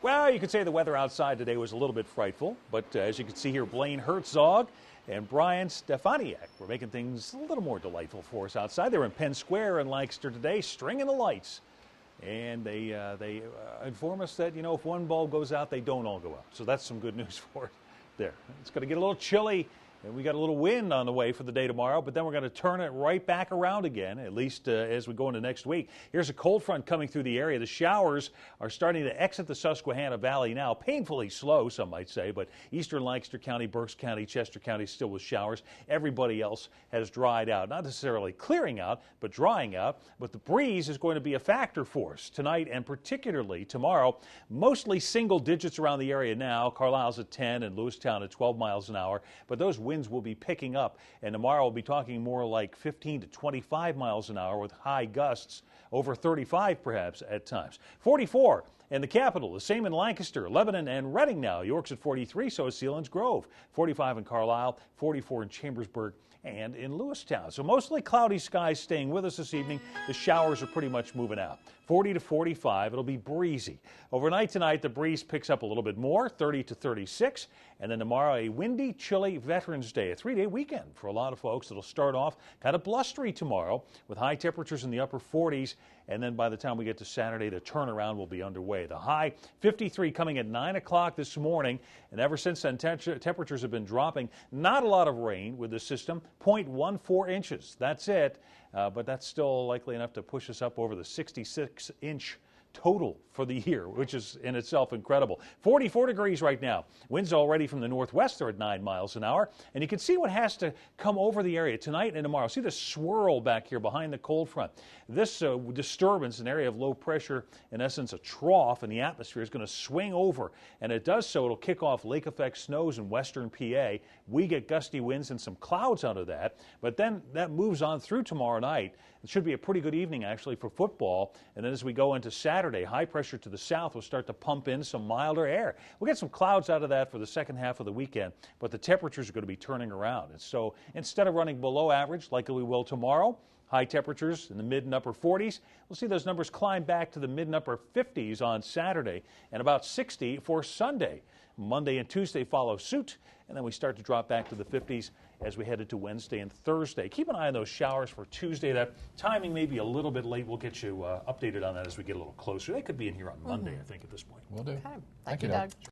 Well, you could say the weather outside today was a little bit frightful, but as you can see here, Blaine Herzog and Brian Stefaniak were making things a little more delightful for us outside. They were in Penn Square in Lancaster today, stringing the lights. And they inform us that, if one bulb goes out, they don't all go out. So that's some good news for us there. It's going to get a little chilly. And we got a little wind on the way for the day tomorrow, but then we're going to turn it right back around again, at least as we go into next week. Here's a cold front coming through the area. The showers are starting to exit the Susquehanna Valley now, painfully slow, some might say, but eastern Lancaster County, Berks County, Chester County still with showers. Everybody else has dried out, not necessarily clearing out, but drying out. But the breeze is going to be a factor for us tonight and particularly tomorrow. Mostly single digits around the area now. Carlisle's at 10 and Lewistown at 12 miles an hour, but those winds will be picking up, and tomorrow we'll be talking more like 15 to 25 miles an hour with high gusts over 35 perhaps at times. 44 in the capital, the same in Lancaster, Lebanon, and Reading now. York's at 43, so is Sealands Grove. 45 in Carlisle, 44 in Chambersburg, and in Lewistown. So mostly cloudy skies staying with us this evening. The showers are pretty much moving out. 40 to 45, it'll be breezy. Overnight tonight, the breeze picks up a little bit more, 30 to 36. And then tomorrow, a windy, chilly Veterans Day, a 3-day weekend for a lot of folks. It'll start off kind of blustery tomorrow with high temperatures in the upper 40s. And then by the time we get to Saturday, the turnaround will be underway. The high 53 coming at 9 o'clock this morning. And ever since then, temperatures have been dropping. Not a lot of rain with the system, 0.14 inches. That's it. But that's still likely enough to push us up over the 66-inch total for the year, which is in itself incredible. 44 degrees right now. Winds already from the northwest are at 9 miles an hour. And you can see what has to come over the area tonight and tomorrow. See the swirl back here behind the cold front. This disturbance, an area of low pressure, in essence a trough in the atmosphere, is going to swing over. And it does so, it'll kick off lake effect snows in western PA. We get gusty winds and some clouds out of that. But then that moves on through tomorrow night. It should be a pretty good evening, actually, for football. And then as we go into Saturday, high pressure to the south will start to pump in some milder air. We'll get some clouds out of that for the second half of the weekend, but the temperatures are going to be turning around. And so instead of running below average, like we will tomorrow, high temperatures in the mid and upper 40s, we'll see those numbers climb back to the mid and upper 50s on Saturday and about 60 for Sunday. Monday and Tuesday follow suit, and then we start to drop back to the 50s as we head into Wednesday and Thursday. Keep an eye on those showers for Tuesday. That timing may be a little bit late. We'll get you updated on that as we get a little closer. They could be in here on Monday, I think, at this point. Will do. Okay. Thank you, Doug.